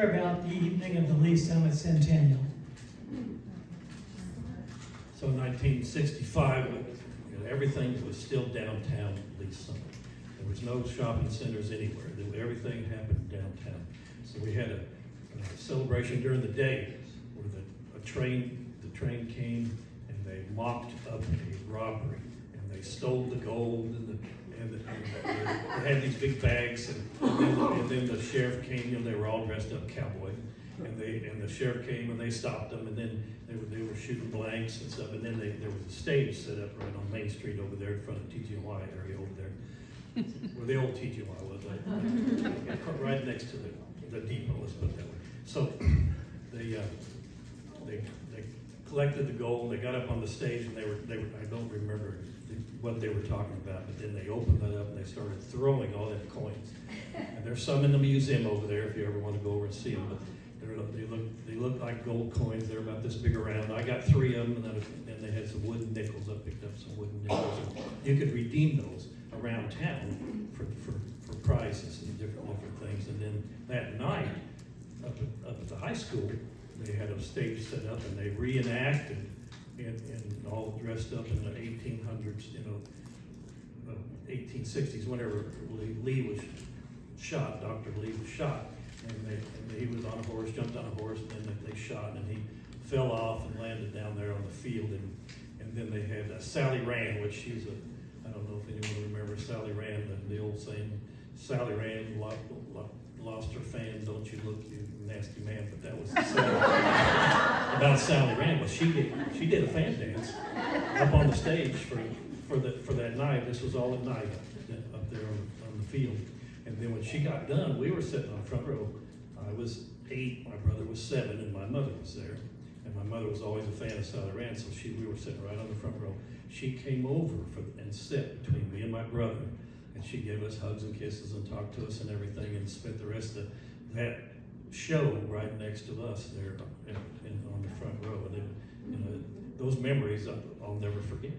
About the evening of the Lee Summit Centennial. So in 1965, everything was still downtown Lee Summit. There was no shopping centers anywhere. Everything happened downtown. So we had a celebration during the day where the train came and they mocked up a robbery and they stole the gold and they had these big bags and then the sheriff came. They were all dressed up cowboy. And the sheriff came and they stopped them, and then they were shooting blanks and stuff, and then there was a stage set up right on Main Street over there in front of TGY area over there, where the old TGY was, right next to the depot, let's put it that way. So they collected the gold, and they got up on the stage, and they were I don't remember what they were talking about, but then they opened that up and they started throwing all them coins. And there's some in the museum over there if you ever want to go over and see them. But they look like gold coins. They're about this big around. I got 3 of them, and they had some wooden nickels. I picked up some wooden nickels. And you could redeem those around town for prizes and different things. And then that night, up at the high school, they had a stage set up, and they reenacted and all dressed up in the 1800s, 1860s, whenever Lee was shot. Dr. Lee was shot. And he was on a horse, jumped on a horse, and then they shot, and he fell off and landed down there on the field. And then they had Sally Rand, which I don't know if anyone remembers Sally Rand, the old saying, Sally Rand lost her fan, don't you look, you nasty man. But that was the saying about Sally Rand. But she did a fan dance up on the stage for that night. This was all at night up there on the field. And then when she got done, we were sitting on the front row. I was 8, my brother was 7, and my mother was there. And my mother was always a fan of Sally Rand, so we were sitting right on the front row. She came over and sat between me and my brother, and she gave us hugs and kisses and talked to us and everything, and spent the rest of that show right next to us there on the front row. And those memories I'll never forget.